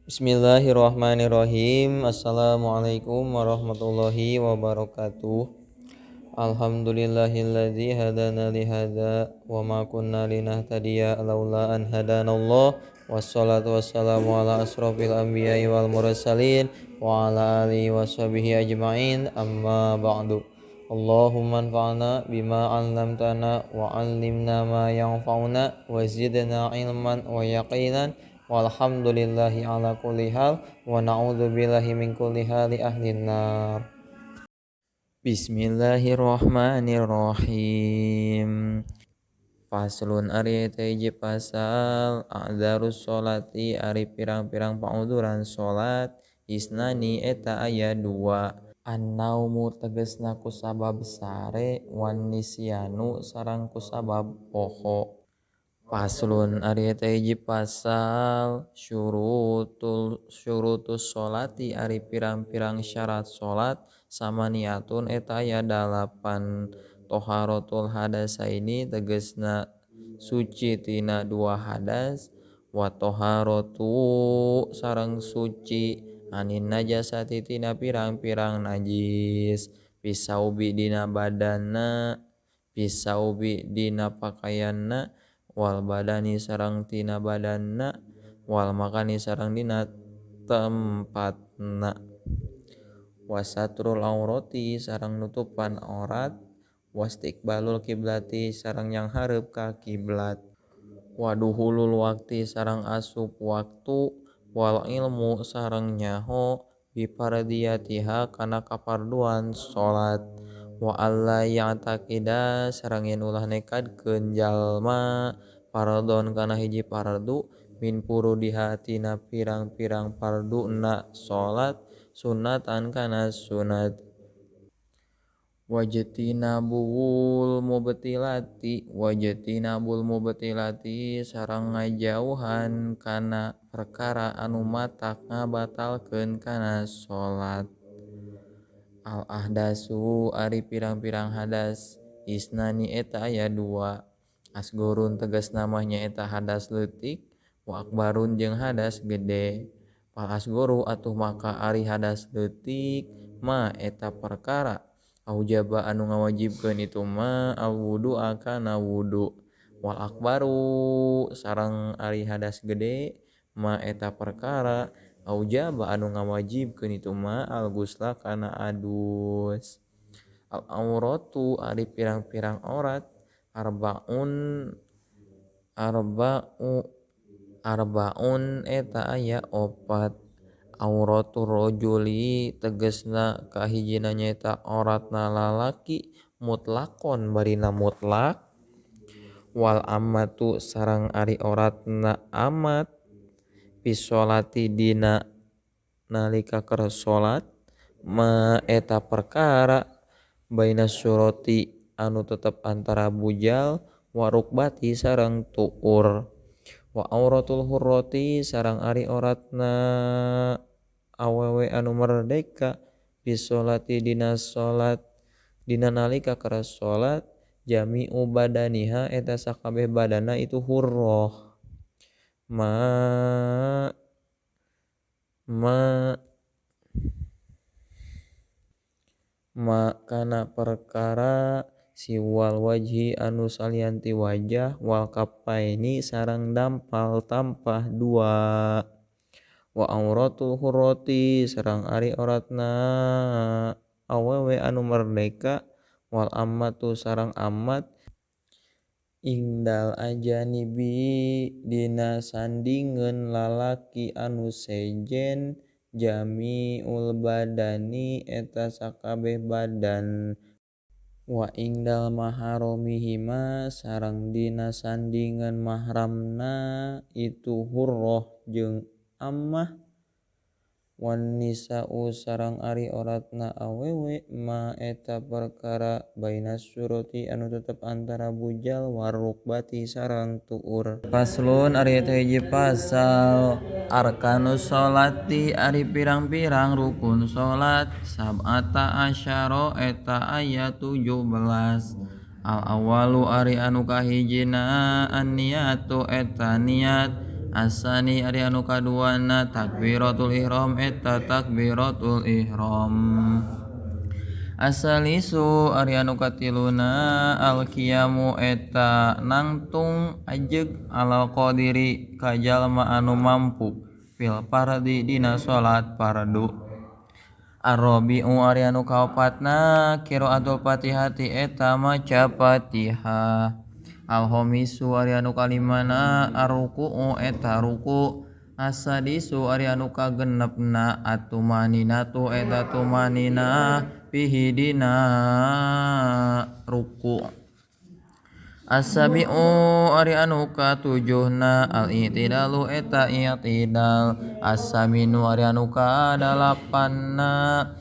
Bismillahirrahmanirrahim. Assalamualaikum warahmatullahi wabarakatuh. Alhamdulillahilladzi hadana li hadza wa ma kunna linahtadiya laula an hadanallah. Wassalatu wassalamu ala asrofil anbiya'i wal mursalin wa ala alihi washabihi ajma'in. Amma ba'du. Allahumma anfa'na bima 'allamtana wa 'allimna ma yanfa'una wa zidna ilman wa yaqinan. Walhamdulillahi ala kulli hal wa na'udzubillahi min kulli hali ahlin nar. Bismillahirrahmanirrahim. Faslun ari teh hiji pasal a'dzarus sholati ari pirang-pirang panguduran salat isnani eta aya 2. An-naumu tegasna kusabab sare wan nisyanu sareng kusabab poho. Faslun ari eta hiji pasal syurutus sholati ari pirang-pirang syarat salat samaniatun eta aya 8. Toharotul hadasaini tegasna suci tina 2 hadas wa toharotu sareng suci anin najasati tina pirang-pirang najis pisaubi dina badanna pisaubi dina pakaianna wal badani sareng tina badanna wal makani sareng dina tempatna wasatrul aurati sareng nutupan aurat wastiqbalul kiblati sareng yang hareup ka kiblat waduhulul wakti sareng asup waktu wal ilmu sareng nyaho bipardiyatiha kana kaparduan salat wa alla ya'taqida sareng yen ulah nekadkeun jalma fardhon kana hiji fardu min furudiha tina pirang-pirang farduna salat sunatan kana sunat wajtinabul mubtilati sareng ngajauhan kana perkara anu matak ngabatalkeun kana salat. Al ahdasu ari pirang-pirang hadas isnani eta aya 2. Asgorun tegas namanya eta hadas leutik wa akbarun jeung hadas gede. Fal asgoru atuh maka ari hadas leutik ma eta perkara aujaba anu ngawajibkeun itu ma al wudu kana wudu wal akbaru sareng ari hadas gede ma eta perkara aujaba anu ngawajibkeun itu ma al ghusla kana adus. Al auratu ari pirang-pirang aurat arbaun eta aya 4. Auratur rajuli tegasna kahijina nyaeta auratna lalaki mutlaqon barina mutlak wal ammatu sareng ari auratna amat pisolati dina nalika keur salat ma eta perkara baina surati anu tetep antara bujal wa rukbati sareng tuur wa auratul hurrati sareng ari auratna awewe anu merdeka bisolati dina salat dina nalika keur salat jami'u badaniha eta sakabeh badanna itu hurroh kana perkara siwal wajhi anu salianti wajah wal kaffaini sareng dampal tampah 2. Wa auratul hurrati sareng ari auratna awewe anu merdeka wal ammatu sareng amat ingdal ajanibi dina sandingeun lalaki anu sejen jami'ul badani eta sakabeh badan wa ingdal maharomihima sareng dina sandingeun mahramna itu hurroh jeung ammah wan nisa'u sareng ari auratna awewe ma eta perkara baina surati anu tetep antara bujal war rukbati sareng tuur. Faslun ari eta hiji pasal arkanus sholati ari pirang-pirang rukun salat sab'ata asyara eta aya 17. Al awalu ari anu kahijina an niyatu eta niat Asani ari anu kaduana takbiratul ihram eta takbiratul ihram. Asalisu ari anu katiluna alqiyamu eta nangtung ajeg alal qadiri ka jalma anu mampu fil fardi dina salat fardu. Arabi'u ari anu kaopatna qiraatul Fatihati eta maca Fatihah. Al-khamisu ari anu kalimana ar-ruku'u eta ruku'. As-sadisu ari anu kagenepna at-tumaninatu eta tumanina fihi dina ruku'. As-sabi'u ari anu katujuhna al-i'tidalu eta i'tidal. As-saminu ari anu kadalapanna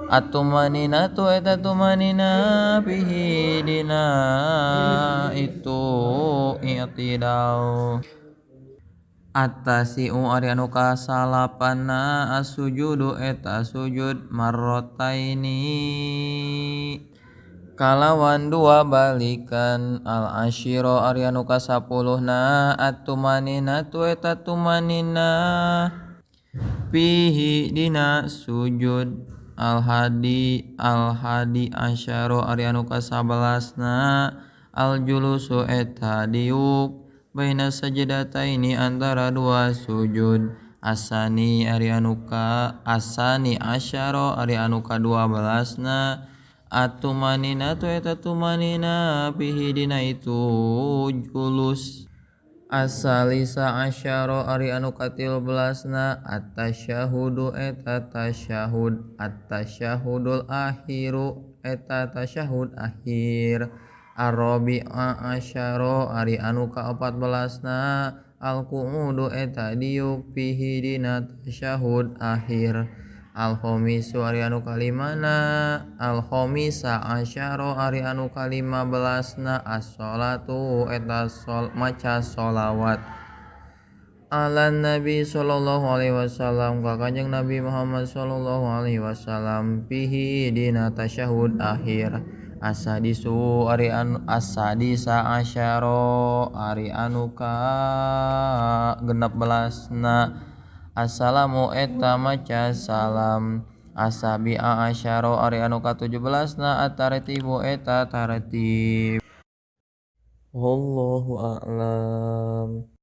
at-tumaninatu eta tumanina fihi dina itu i'tidal. At-tasi'u ari anu kasalapanna as-sujudu eta sujud marrataini kalawan dua balikan. Al-asyira ari anu kasapuluhna at-tumaninatu eta tumanina fihi dina sujud. Al-hadi asyara ari anu kasabelasna al-julusu eta diuk baina sajdataini antara dua sujud. Asani asyara ari anu ka-12na at-tumaninatu eta tumanina fihi dina itu julus. As-salisa asyara ari anu ka-13na at-tasyahudu eta tasyahud. At-tasyahudul akhiru eta tasyahud akhir. Ar-rabi'a asyara ari anu ka-14na al-qu'udu eta diuk fihi dina tasyahud akhir. Al-khamisu ari anu kalimana al-khamisa asyara ari anu ka-15na as-sholatu eta maca sholawat alan nabi sallallahu alaihi wasallam ka Kanjeng Nabi Muhammad sallallahu alaihi wasallam fihi dina tasyahud akhir. As-sadisa asyara ari anu ka-16na assalamu eta maca salam. As-sabi'a asyara ari anu ka-17na at-tartibu eta tartib. Wallahu a'lam.